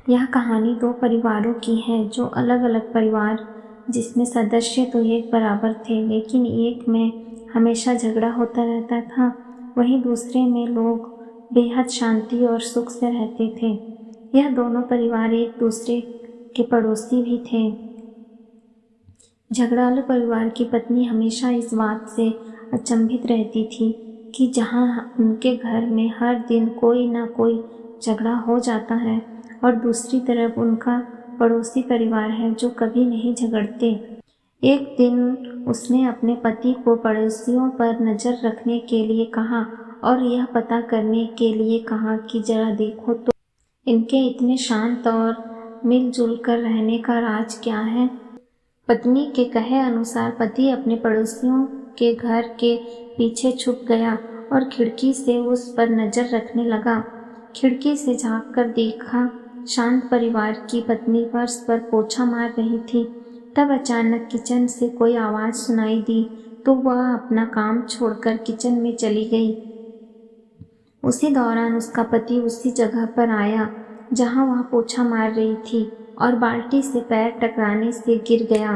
यह कहानी दो परिवारों की है जो अलग अलग परिवार जिसमें सदस्य तो एक बराबर थे, लेकिन एक में हमेशा झगड़ा होता रहता था, वहीं दूसरे में लोग बेहद शांति और सुख से रहते थे। यह दोनों परिवार एक दूसरे के पड़ोसी भी थे। झगड़ालू परिवार की पत्नी हमेशा इस बात से अचंभित रहती थी कि जहां उनके घर में हर दिन कोई ना कोई झगड़ा हो जाता है और दूसरी तरफ उनका पड़ोसी परिवार है जो कभी नहीं झगड़ते। एक दिन उसने अपने पति को पड़ोसियों पर नज़र रखने के लिए कहा और यह पता करने के लिए कहा कि जरा देखो तो इनके इतने शांत और मिलजुल कर रहने का राज क्या है। पत्नी के कहे अनुसार पति अपने पड़ोसियों के घर के पीछे छुप गया और खिड़की से उस पर नज़र रखने लगा। खिड़की से झांक कर देखा, शांत परिवार की पत्नी फर्श पर पोछा मार रही थी। तब अचानक किचन से कोई आवाज़ सुनाई दी तो वह अपना काम छोड़कर किचन में चली गई। उसी दौरान उसका पति उसी जगह पर आया जहां वह पोछा मार रही थी और बाल्टी से पैर टकराने से गिर गया।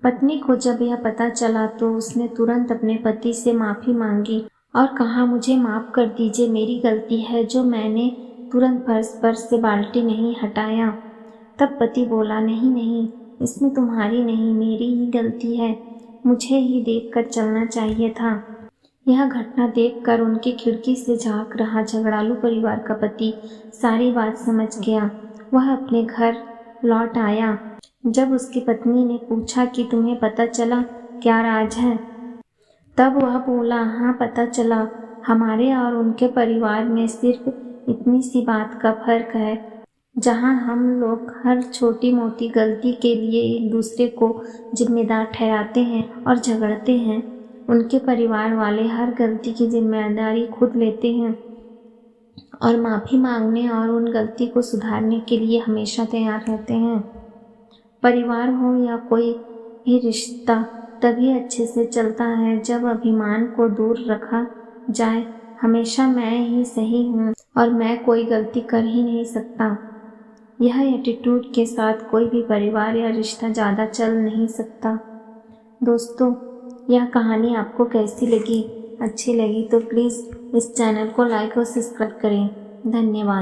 पत्नी को जब यह पता चला तो उसने तुरंत अपने पति से माफ़ी मांगी और कहा, मुझे माफ़ कर दीजिए, मेरी गलती है जो मैंने तुरंत फर्श पर से बाल्टी नहीं हटाया। तब पति बोला, नहीं नहीं, इसमें तुम्हारी नहीं मेरी ही गलती है, मुझे ही देखकर चलना चाहिए था। यह घटना देखकर उनकी खिड़की से झांक रहा झगड़ालू परिवार का पति सारी बात समझ गया। वह अपने घर लौट आया। जब उसकी पत्नी ने पूछा कि तुम्हें पता चला क्या राज है, तब वह बोला, हाँ पता चला, हमारे और उनके परिवार में सिर्फ इतनी सी बात का फर्क है, जहाँ हम लोग हर छोटी मोटी गलती के लिए एक दूसरे को जिम्मेदार ठहराते हैं और झगड़ते हैं, उनके परिवार वाले हर गलती की जिम्मेदारी खुद लेते हैं और माफ़ी मांगने और उन गलती को सुधारने के लिए हमेशा तैयार रहते हैं। परिवार हो या कोई भी रिश्ता तभी अच्छे से चलता है जब अभिमान को दूर रखा जाए। हमेशा मैं ही सही हूँ और मैं कोई गलती कर ही नहीं सकता, यह एटीट्यूड के साथ कोई भी परिवार या रिश्ता ज़्यादा चल नहीं सकता। दोस्तों, यह कहानी आपको कैसी लगी? अच्छी लगी तो प्लीज़ इस चैनल को लाइक और सब्सक्राइब करें। धन्यवाद।